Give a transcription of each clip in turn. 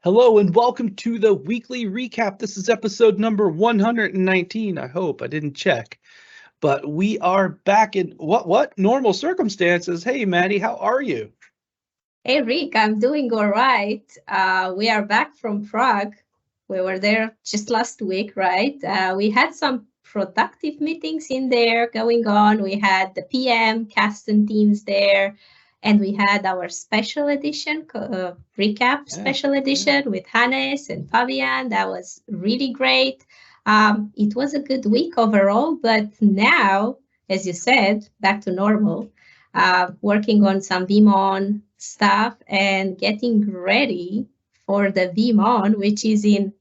Hello and welcome to the weekly recap. This is episode number 119. I hope I didn't check, but we are back in what normal circumstances. Hey, Maddie, how are you? Hey, Rick, I'm doing all right. We are back from Prague. We were there just last week, right? We had some productive meetings in there going on. We had the PM, cast and teams there, and we had our special edition, recap special edition with Hannes and Fabian. That was really great. It was a good week overall, but now, as you said, back to normal. Working on some VeeamON stuff and getting ready for the VeeamON, which is in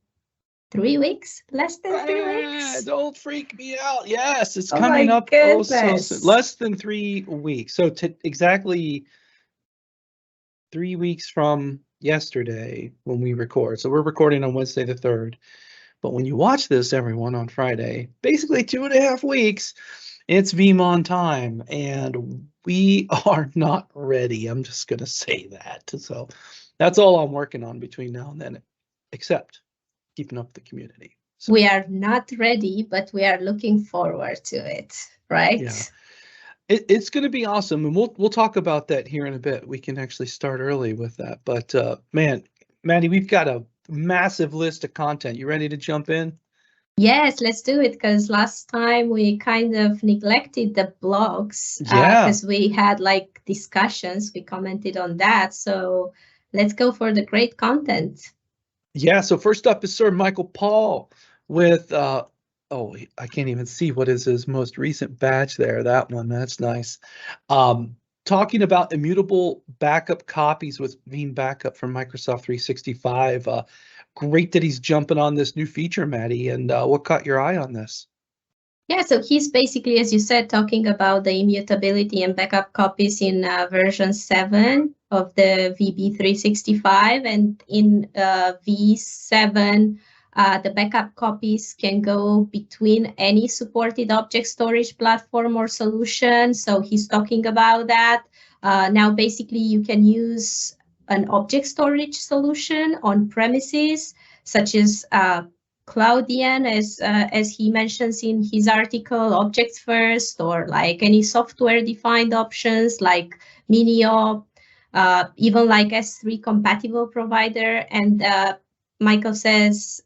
3 weeks, less than 3 weeks. Don't freak me out. Yes, it's coming up so soon. Less than 3 weeks. So exactly 3 weeks from yesterday when we record. So we're recording on Wednesday the 3rd. But when you watch this, everyone, on Friday, basically 2.5 weeks, it's VeeamON time, and we are not ready. I'm just going to say that. So that's all I'm working on between now and then, except keeping up the community. So, we are not ready, but we are looking forward to it, right? Yeah. It's going to be awesome, and we'll talk about that here in a bit. We can actually start early with that. But man, Maddie, we've got a massive list of content. You ready to jump in? Yes, let's do it, because last time we kind of neglected the blogs because we had like discussions. We commented on that. So let's go for the great content. Yeah, so first up is Sir Michael Paul with, I can't even see what is his most recent badge there. That one, that's nice. Talking about immutable backup copies with Veeam Backup from Microsoft 365. Great that he's jumping on this new feature, Maddie. And what caught your eye on this? Yeah, so he's basically, as you said, talking about the immutability and backup copies in version 7 of the VB365. And in V7, the backup copies can go between any supported object storage platform or solution. So he's talking about that. Now, basically, you can use an object storage solution on premises, such as Cloudian, as he mentions in his article, objects first, or like any software-defined options like Miniop, even like S3 compatible provider. And Michael says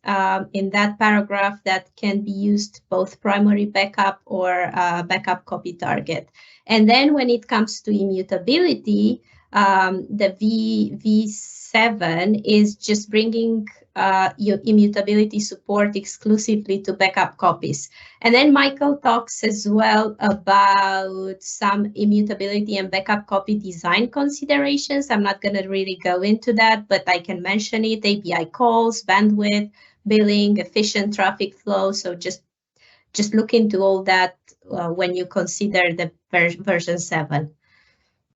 in that paragraph that can be used both primary backup or backup copy target. And then when it comes to immutability, the V7 is just bringing your immutability support exclusively to backup copies. And then Michael talks as well about some immutability and backup copy design considerations. I'm not going to really go into that, but I can mention it: API calls, bandwidth, billing, efficient traffic flow. So just look into all that when you consider the version 7.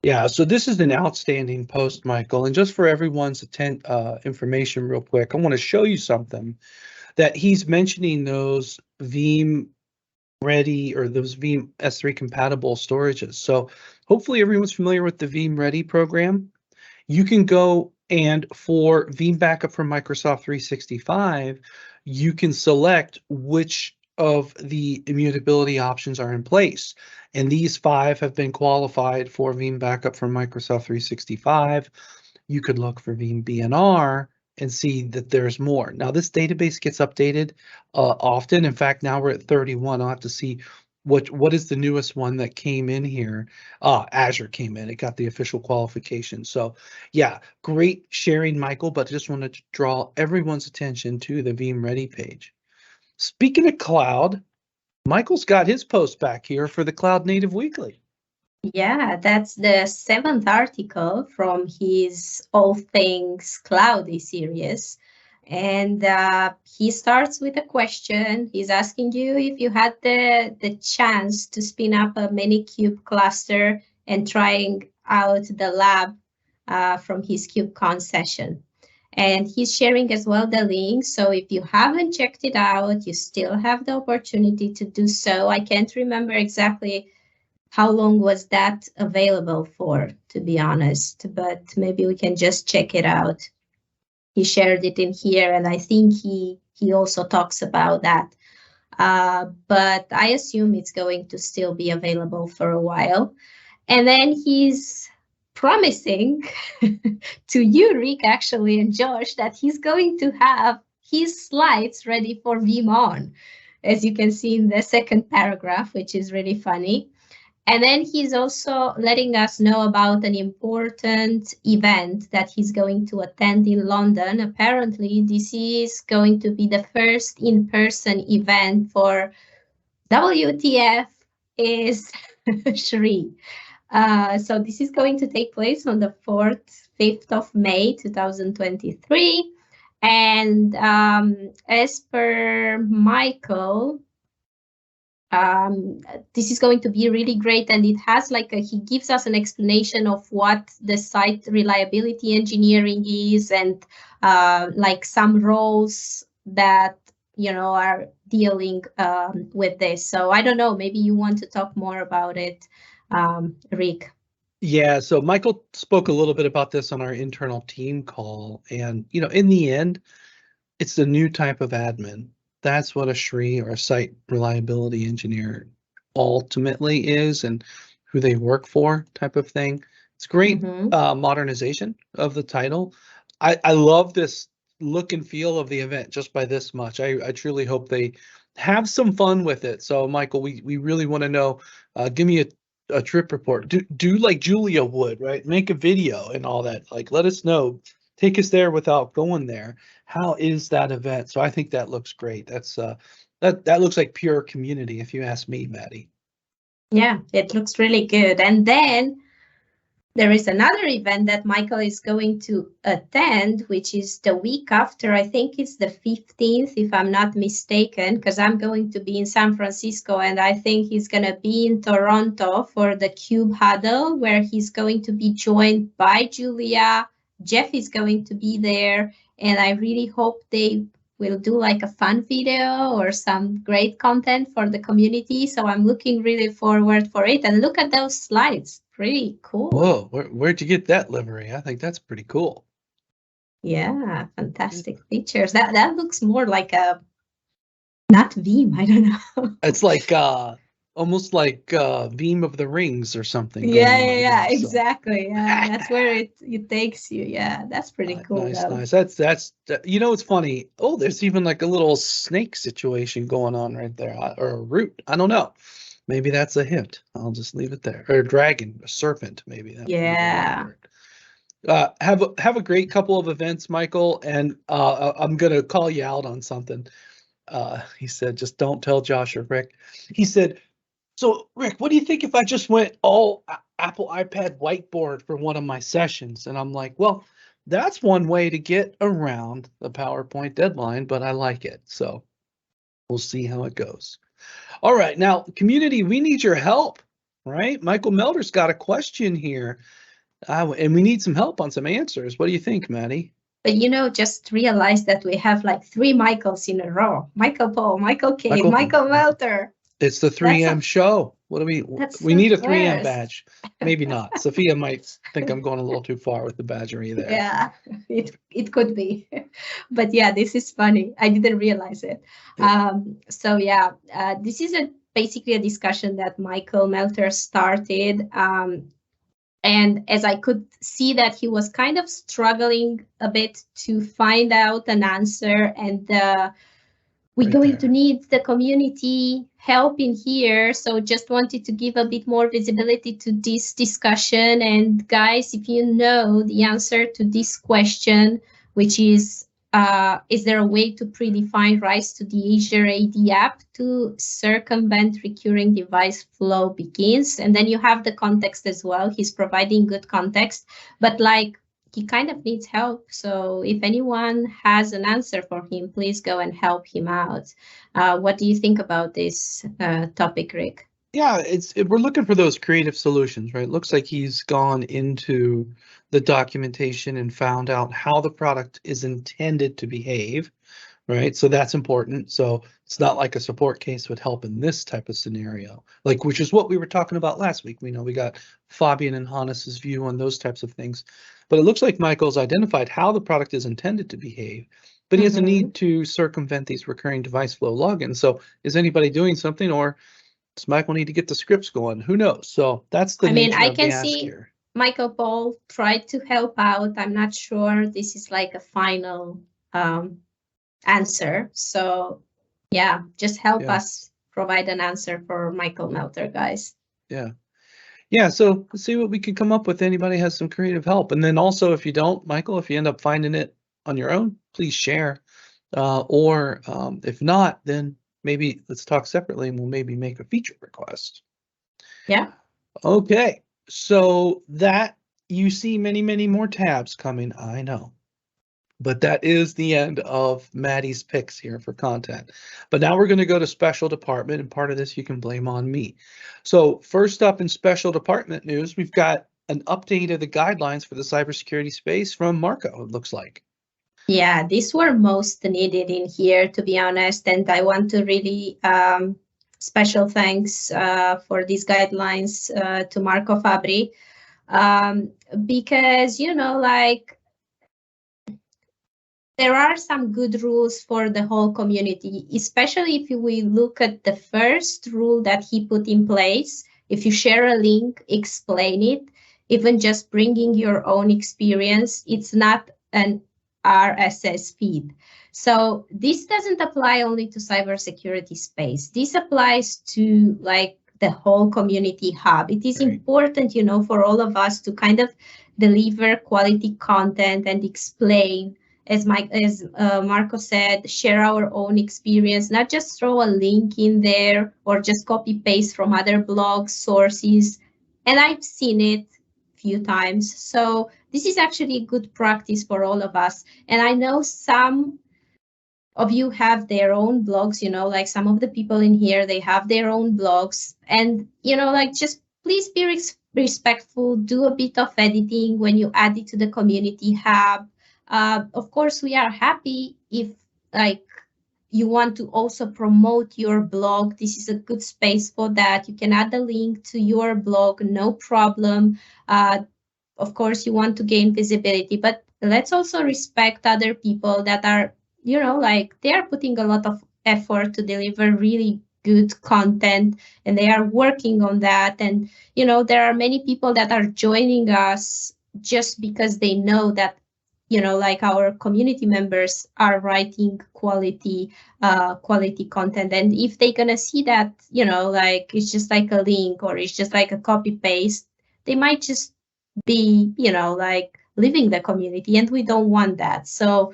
Yeah, so this is an outstanding post, Michael. And just for everyone's information real quick, I want to show you something that he's mentioning, those Veeam Ready or those Veeam S3 compatible storages. So hopefully everyone's familiar with the Veeam Ready program. You can go and for Veeam Backup from Microsoft 365, you can select which of the immutability options are in place. And these 5 have been qualified for Veeam Backup from Microsoft 365. You could look for Veeam BNR and see that there's more. Now, this database gets updated often. In fact, now we're at 31. I'll have to see what is the newest one that came in here. Azure came in. It got the official qualification. So yeah, great sharing, Michael, but I just wanted to draw everyone's attention to the Veeam Ready page. Speaking of cloud, Michael's got his post back here for the Cloud Native Weekly. Yeah, that's the 7th article from his All Things Cloudy series. And he starts with a question. He's asking you if you had the chance to spin up a Minikube cluster and trying out the lab from his KubeCon session. And he's sharing as well the link. So if you haven't checked it out, you still have the opportunity to do so. I can't remember exactly how long was that available for, to be honest, but maybe we can just check it out. he shared it in here, and I think he also talks about that. But I assume it's going to still be available for a while. And then he's promising to you, Rick, actually, and Josh, that he's going to have his slides ready for VeeamON, as you can see in the second paragraph, which is really funny. And then he's also letting us know about an important event that he's going to attend in London. Apparently, this is going to be the first in-person event for WTF is Shri. So this is going to take place on the 5th of May, 2023. And as per Michael, this is going to be really great, and it has like he gives us an explanation of what the site reliability engineering is, and like some roles that are dealing with this. So I don't know, maybe you want to talk more about it, Rick. Yeah, so Michael spoke a little bit about this on our internal team call, and in the end, it's a new type of admin. That's what a SRE or a site reliability engineer ultimately is, and who they work for type of thing. It's great modernization of the title. I love this look and feel of the event just by this much. I truly hope they have some fun with it. So Michael, we really want to know, give me a trip report. Do like Julia would, right? Make a video and all that. Like, let us know. Take us there without going there. How is that event? So I think that looks great. That's that looks like pure community, if you ask me, Maddie. Yeah, it looks really good. And then there is another event that Michael is going to attend, which is the week after. I think it's the 15th, if I'm not mistaken, because I'm going to be in San Francisco, and I think he's going to be in Toronto for the Cube Huddle, where he's going to be joined by Julia. Jeff is going to be there, and I really hope they will do like a fun video or some great content for the community. So I'm looking really forward for it. And look at those slides. Pretty cool. Whoa, where'd you get that livery? I think that's pretty cool. Yeah, fantastic features. That looks more like a, not Veeam, I don't know. It's like almost like Veeam of the Rings or something. Yeah, exactly. Yeah, that's where it takes you. Yeah, that's pretty cool. Nice. That's it's funny. Oh, there's even like a little snake situation going on right there, or a root. I don't know. Maybe that's a hint. I'll just leave it there. Or a dragon, a serpent, maybe. Yeah. Have a great couple of events, Michael, and I'm gonna call you out on something. He said, just don't tell Josh or Rick. He said, so Rick, what do you think if I just went all Apple iPad whiteboard for one of my sessions? And I'm like, well, that's one way to get around the PowerPoint deadline, but I like it. So we'll see how it goes. All right, now community, we need your help, right? Michael Melder's got a question here, and we need some help on some answers. What do you think, Maddie? But just realize that we have like 3 Michaels in a row. Michael Paul, Michael K, Michael Melter. It's the 3M show. What do we need a 3M badge. Maybe not. Sophia might think I'm going a little too far with the badgery there. Yeah, it could be. But yeah, this is funny. I didn't realize it. So yeah, this is basically a discussion that Michael Melter started. And as I could see that he was kind of struggling a bit to find out an answer, and we're going to need the community help in here. So just wanted to give a bit more visibility to this discussion. And guys, if you know the answer to this question, which is there a way to predefine rights to the Azure AD app to circumvent recurring device flow begins? And then you have the context as well. He's providing good context, but like he kind of needs help. So if anyone has an answer for him, please go and help him out. What do you think about this topic, Rick? Yeah, we're looking for those creative solutions, right? Looks like he's gone into the documentation and found out how the product is intended to behave, right? So that's important. So it's not like a support case would help in this type of scenario, like, which is what we were talking about last week. We know we got Fabian and Hannes's view on those types of things. But it looks like Michael's identified how the product is intended to behave, but he has a need to circumvent these recurring device flow logins. So is anybody doing something, or does Michael need to get the scripts going? Who knows? So that's the nature of the ask here. Michael Paul tried to help out. I'm not sure this is like a final answer. So yeah, just help us provide an answer for Michael Melter, guys. Yeah, so let's see what we can come up with. Anybody has some creative help. And then also, if you don't, Michael, if you end up finding it on your own, please share. Or if not, then maybe let's talk separately and we'll maybe make a feature request. Yeah. Okay, so that you see many, many more tabs coming, I know. But that is the end of Madi's picks here for content. But now we're going to go to special department, and part of this you can blame on me. So first up in special department news, we've got an update of the guidelines for the cybersecurity space from Marco, it looks like. Yeah, these were most needed in here, to be honest. And I want to really special thanks for these guidelines to Marco Fabri. Because, you know, like, there are some good rules for the whole community, especially if we look at the first rule that he put in place. If you share a link, explain it, even just bringing your own experience, it's not an RSS feed. So this doesn't apply only to cybersecurity space. This applies to like the whole community hub. It is important, you know, for all of us to kind of deliver quality content and explain, as Marco said, share our own experience, not just throw a link in there or just copy paste from other blogs, sources. And I've seen it a few times. So this is actually a good practice for all of us. And I know some of you have their own blogs, you know, like some of the people in here, they have their own blogs. And, you know, like just please be respectful, do a bit of editing when you add it to the community hub. Of course, we are happy if like you want to also promote your blog. This is a good space for that. You can add a link to your blog, no problem. Of course, you want to gain visibility, but let's also respect other people that are, you know, like they are putting a lot of effort to deliver really good content and they are working on that. And, you know, there are many people that are joining us just because they know that, you know, like our community members are writing quality content. And if they're gonna see that, you know, like it's just like a link or it's just like a copy paste, they might just be, you know, like leaving the community, and we don't want that. So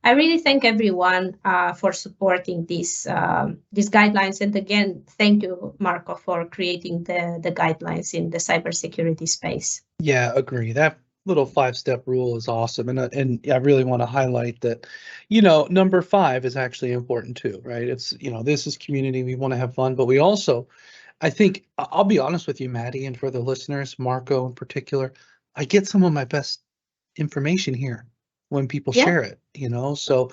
I really thank everyone for supporting these guidelines. And again, thank you, Marco, for creating the guidelines in the cybersecurity space. Yeah, agree. That little 5-step rule is awesome. And I really want to highlight that, you know, number 5 is actually important too, right? It's, you know, this is community. We want to have fun, but we also, I think, I'll be honest with you, Madi, and for the listeners, Marco in particular, I get some of my best information here when people share it, you know, so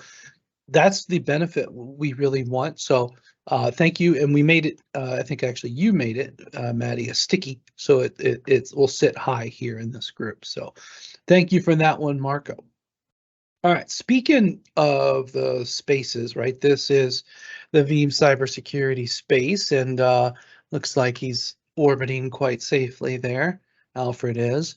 that's the benefit we really want. So thank you. And we made it, I think actually you made it, Madi, a sticky, so it will sit high here in this group. So thank you for that one, Marco. All right, speaking of the spaces, right, this is the Veeam cybersecurity space, and looks like he's orbiting quite safely there. Alfred is.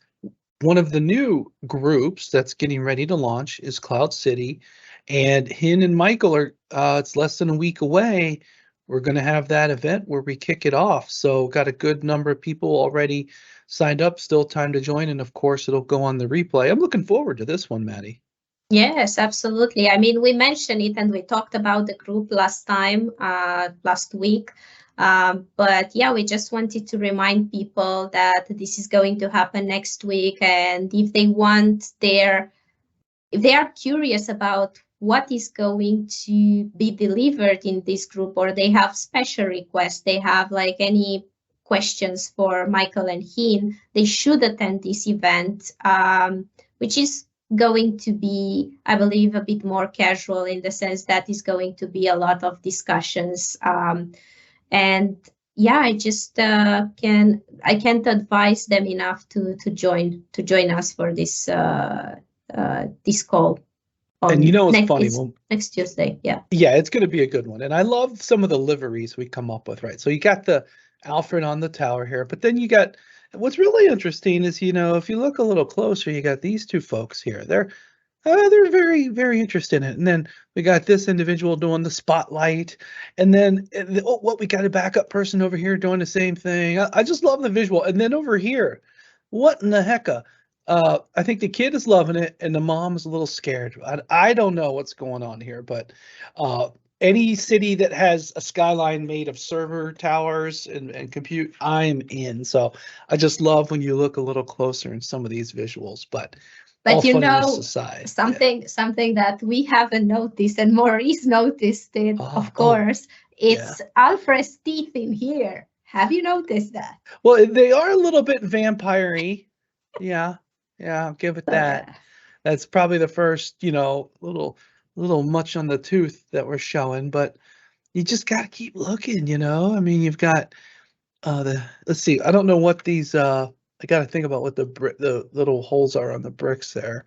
One of the new groups that's getting ready to launch is Cloud City, and Hin and Michael are, it's less than a week away. We're going to have that event where we kick it off. So got a good number of people already signed up, still time to join. And of course, it'll go on the replay. I'm looking forward to this one, Madi. Yes, absolutely. I mean, we mentioned it and we talked about the group last time, last week. But yeah, we just wanted to remind people that this is going to happen next week. And if they want if they are curious about what is going to be delivered in this group, or they have special requests, they have like any questions for Michael and Hin, they should attend this event, which is going to be, I believe, a bit more casual in the sense that is going to be a lot of discussions. And yeah, I just I can't advise them enough to join us for this call And you on know, it's funny. next Tuesday. Yeah. Yeah, it's going to be a good one. And I love some of the liveries we come up with, right? So you got the Alfred on the tower here, but then you got what's really interesting is, you know, if you look a little closer, you got these two folks here. They're very, very interested in it. And then we got this individual doing the spotlight. And then what we got a backup person over here doing the same thing. I just love the visual. And then over here, what in the heck? I think the kid is loving it, and the mom is a little scared. I don't know what's going on here, but any city that has a skyline made of server towers and compute, I'm in. So I just love when you look a little closer in some of these visuals. But all you funniness know, aside, something that we haven't noticed and Maurice noticed it, of course, it's yeah. Alfred's teeth in here. Have you noticed that? Well, they are a little bit vampire-y. Yeah, I'll give it that. Yeah. That's probably the first, you know, little much on the tooth that we're showing, but you just got to keep looking, you know. I mean, you've got let's see. I don't know what these I got to think about what the little holes are on the bricks there.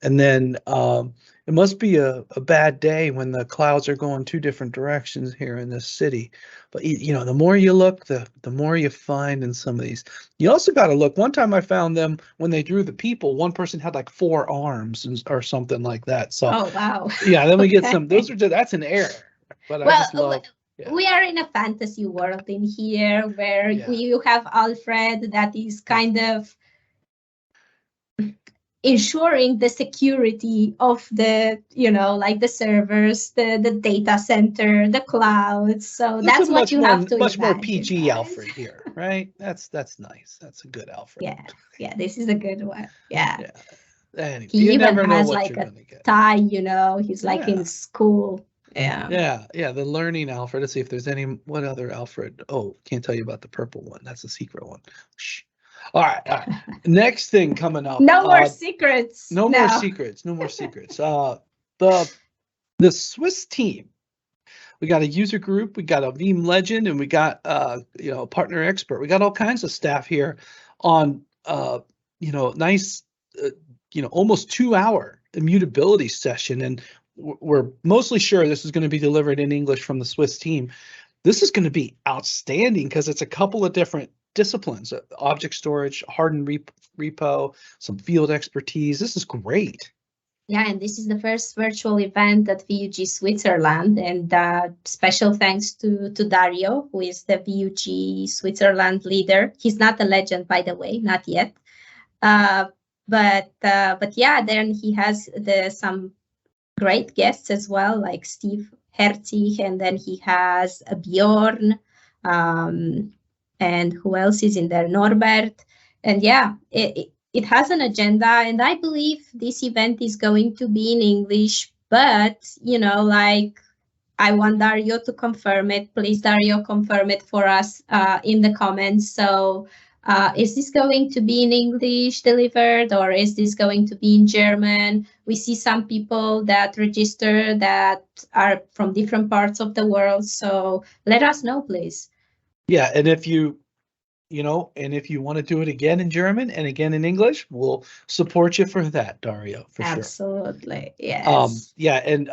And then it must be a bad day when the clouds are going two different directions here in this city. But you know, the more you look, the more you find in some of these. You also got to look. One time I found them when they drew the people, one person had like 4 arms or something like that. So oh wow. yeah, then we get some. Those are that's an error. But I just love. We are in a fantasy world in here where you have Alfred that is kind of ensuring the security of the, you know, like the servers, the data center, the clouds. So that's what you have to much imagine, more PG right? Alfred here, right? That's nice. That's a good Alfred. Yeah, this is a good one. Yeah. Anyway, he even has like a tie, you know, he's like in school. Yeah, the learning Alfred. Let's see if there's any, what other Alfred? Oh, can't tell you about the purple one. That's a secret one. Shh. All right. Next thing coming up. No more secrets. No more secrets. The Swiss team. We got a user group, we got a Veeam legend, and we got you know, a partner expert. We got all kinds of staff here on you know, nice you know, almost 2-hour immutability session, and we're mostly sure this is going to be delivered in English from the Swiss team. This is going to be outstanding because it's a couple of different disciplines: object storage, hardened repo, some field expertise. This is great. Yeah, and this is the first virtual event at VUG Switzerland, and special thanks to Dario, who is the VUG Switzerland leader. He's not a legend, by the way, not yet. But yeah, then he has some great guests as well, like Steve Herzig, and then he has Bjorn, and who else is in there? Norbert. And yeah, it has an agenda, and I believe this event is going to be in English, but, you know, like, I want Dario to confirm it. Please, Dario, confirm it for us in the comments. So is this going to be in English delivered, or is this going to be in German? We see some people that register that are from different parts of the world. So let us know, please. Yeah, and if you know, and if you want to do it again in German and again in English, we'll support you for that, Dario, for sure. Absolutely, yes. Yeah, and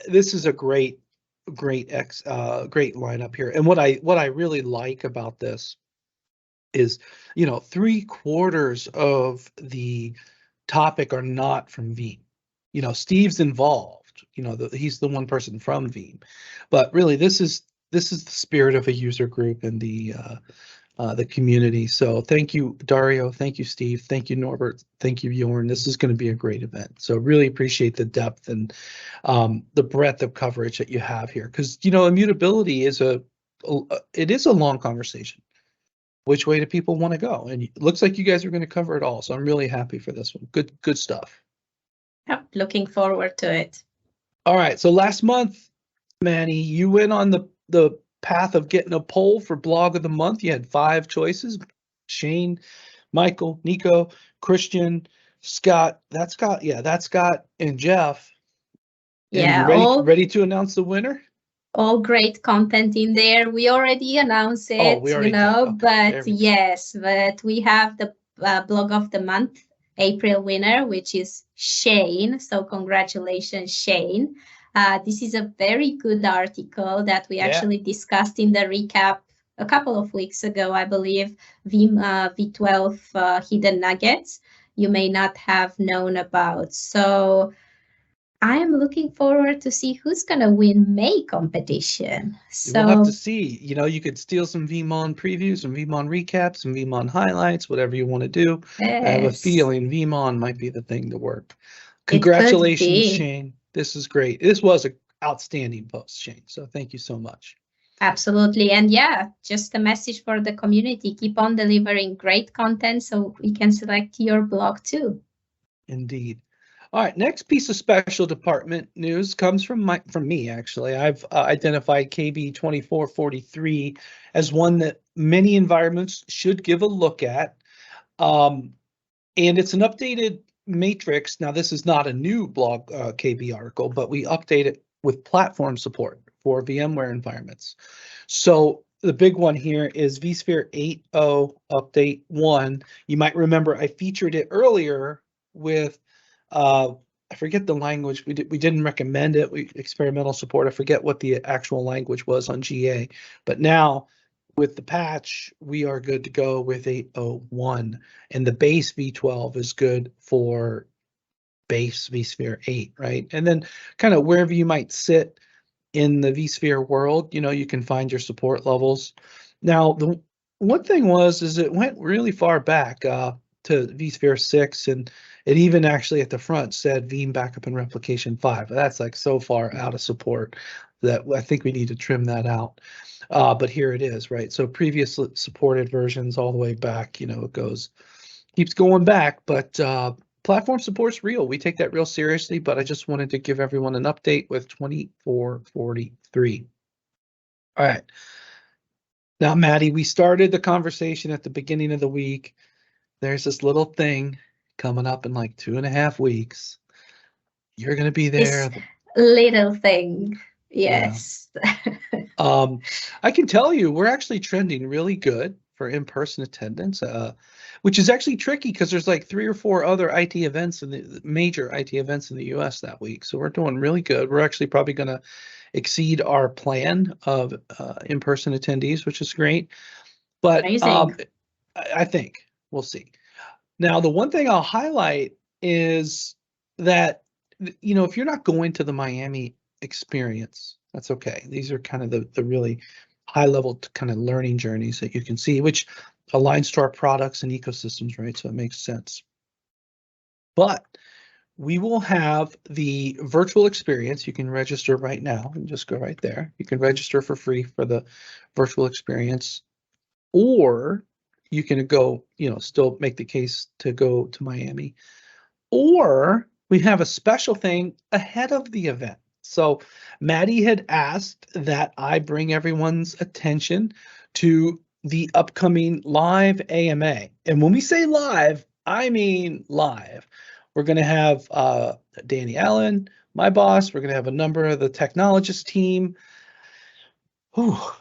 this is a great lineup here. And what I really like about this is, you know, 3/4 of the topic are not from Veeam. You know, Steve's involved. You know, he's the one person from Veeam, but really this is the spirit of a user group and the community. So thank you, Dario. Thank you, Steve. Thank you, Norbert. Thank you, Bjorn. This is going to be a great event. So really appreciate the depth and the breadth of coverage that you have here, because, you know, immutability is a long conversation. Which way do people want to go? And it looks like you guys are going to cover it all. So I'm really happy for this one. Good stuff. Yep, looking forward to it. All right. So last month, Manny, you went on the path of getting a poll for blog of the month. You had 5 choices: Shane, Michael, Nico, Christian, Scott. That's Scott, and Jeff. Yeah. And you ready to announce the winner? all great content in there. We already announced Oh, it, we already did. Okay, but yes, but we have the blog of the month, April winner, which is Shane. So congratulations, Shane. This is a very good article that we actually discussed in the recap a couple of weeks ago, I believe, Veeam V12 hidden nuggets you may not have known about. So I'm looking forward to see who's going to win May competition. We'll have to So see. You know, you could steal some VeeamON previews, some VeeamON recaps, some VeeamON highlights, whatever you want to do. I have a yes, feeling VeeamON might be the thing to work. it could Congratulations, be. Shane. This is great. This was an outstanding post, Shane. So thank you so much. Absolutely. And yeah, just a message for the community. Keep on delivering great content so we can select your blog too. Indeed. All right, next piece of special department news comes from me, actually. I've identified KB 2443 as one that many environments should give a look at. And it's an updated matrix. Now, this is not a new blog KB article, but we update it with platform support for VMware environments. So the big one here is vSphere 8.0 update 1. You might remember I featured it earlier with I forget the language. We didn't recommend it. We experimental support. I forget what the actual language was on GA, but now with the patch, we are good to go with 8.01, and the base V12 is good for base vSphere 8, right? And then kind of wherever you might sit in the vSphere world, you know, you can find your support levels. Now, the one thing is it went really far back to vSphere 6, and it even actually at the front said Veeam Backup and Replication 5. That's like so far out of support that I think we need to trim that out. But here it is, right? So previous supported versions all the way back, you know, it keeps going back, but platform support's real. We take that real seriously, but I just wanted to give everyone an update with 2443. All right. Now, Maddie, we started the conversation at the beginning of the week. There's this little thing coming up in like 2.5 weeks. You're going to be there. This little thing. Yes. Yeah. I can tell you we're actually trending really good for in-person attendance, which is actually tricky because there's like 3 or 4 other IT events in the major IT events in the US that week. So we're doing really good. We're actually probably going to exceed our plan of in-person attendees, which is great. But I think we'll see. Now, the one thing I'll highlight is that, you know, if you're not going to the Miami experience, that's okay. These are kind of the really high level kind of learning journeys that you can see, which aligns to our products and ecosystems, right? So it makes sense. But we will have the virtual experience. You can register right now and just go right there. You can register for free for the virtual experience, or you can go, you know, still make the case to go to Miami, or we have a special thing ahead of the event. So Maddie had asked that I bring everyone's attention to the upcoming live AMA. And when we say live, I mean live. We're going to have Danny Allen, my boss. We're going to have a number of the technologist team.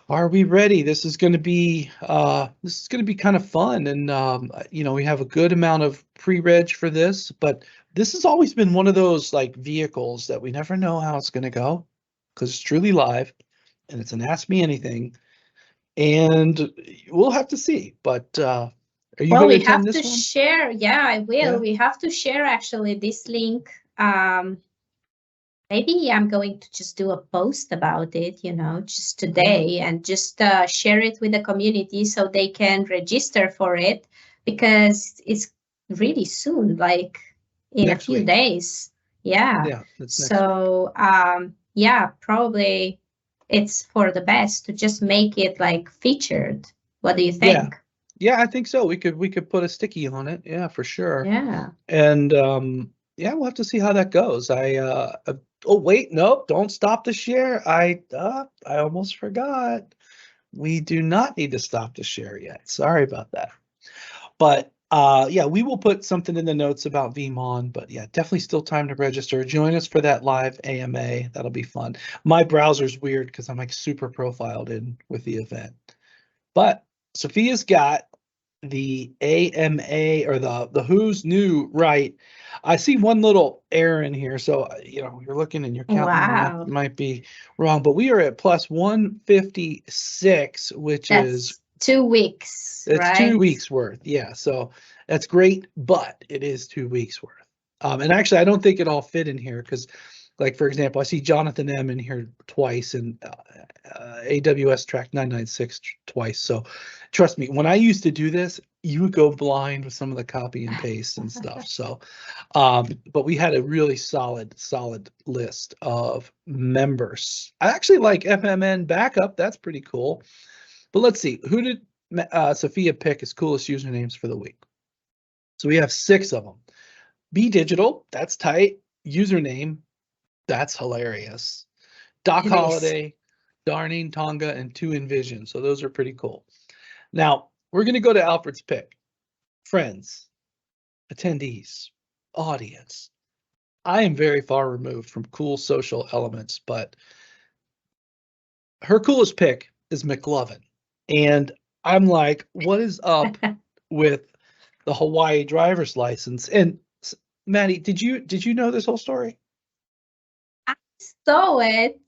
Are we ready? This is going to be kind of fun, and you know, we have a good amount of pre-reg for this, but this has always been one of those like vehicles that we never know how it's going to go because it's truly live, and it's an Ask Me Anything, and we'll have to see. But are you going to attend this one? We have to share. Yeah, I will. Yeah. We have to share actually this link. Maybe I'm going to just do a post about it, you know, just today, and just share it with the community so they can register for it, because it's really soon, like in a few days. Yeah. Yeah. So, yeah, probably it's for the best to just make it like featured. What do you think? Yeah, I think so. We could put a sticky on it. Yeah, for sure. Yeah. And yeah, we'll have to see how that goes. Oh wait, nope, don't stop the share. I almost forgot. We do not need to stop the share yet. Sorry about that. But Yeah, we will put something in the notes about VeeamON, but yeah, definitely still time to register. Join us for that live AMA. That'll be fun. My browser's weird because I'm like super profiled in with the event. But Sophia's got the AMA or the Who's New right. I see one little error in here, so you're looking and you're counting. Wow. Might be wrong, but we are at plus 156, which is 2 weeks. it's right? 2 weeks worth. Yeah, so that's great, but it is 2 weeks worth. And actually, I don't think it all fit in here because, like, for example, I see Jonathan M in here twice and AWS Track 996 twice. So trust me, when I used to do this, you would go blind with some of the copy and paste and stuff. So, but we had a really solid list of members. I actually like FMN backup. That's pretty cool. But let's see, who did Sophia pick as coolest usernames for the week? So we have 6 of them. Be Digital, that's tight. Username, that's hilarious. Doc It is. Holiday, Darning Tonga, and 2 Envision. So those are pretty cool. Now we're going to go to Alfred's pick. Friends, attendees, audience. I am very far removed from cool social elements, but her coolest pick is McLovin. And I'm like, what is up with the Hawaii driver's license? And Maddie, did you know this whole story? I saw it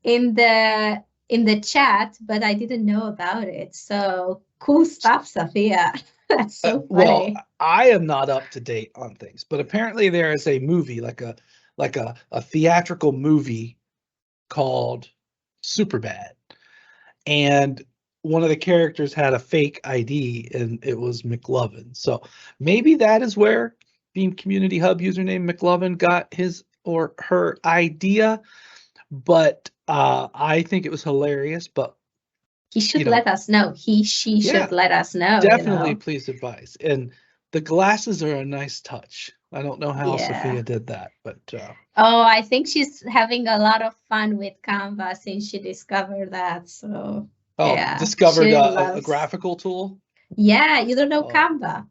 in the chat, but I didn't know about it. So cool stuff, Sophia. That's so funny. Well, I am not up to date on things, but apparently there is a movie, like a theatrical movie called Superbad, and one of the characters had a fake ID and it was McLovin. So maybe that is where Veeam Community Hub username McLovin got his or her idea. But I think it was hilarious. But he should let us know. She should let us know. Definitely, please advise. And the glasses are a nice touch. I don't know how Sophia did that, but oh, I think she's having a lot of fun with Canva since she discovered that. So discovered a graphical tool. Yeah, you don't know Canva.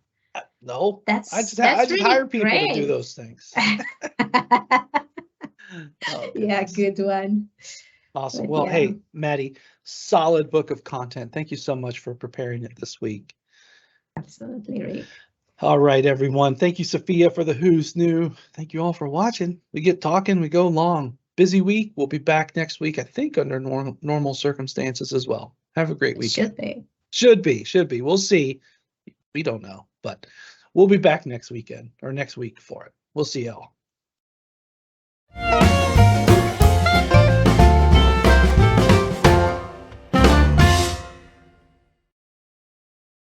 No, that's I just really hire people great. to do those things. Yeah, good one. Awesome. Well, hey, Maddie, solid book of content. Thank you so much for preparing it this week. Absolutely, Rick. All right, everyone. Thank you, Sophia, for the Who's New. Thank you all for watching. We get talking, we go long. Busy week. We'll be back next week, I think, under normal circumstances as well. Have a great weekend. Should be. We'll see. We don't know, but we'll be back next weekend or next week for it. We'll see y'all.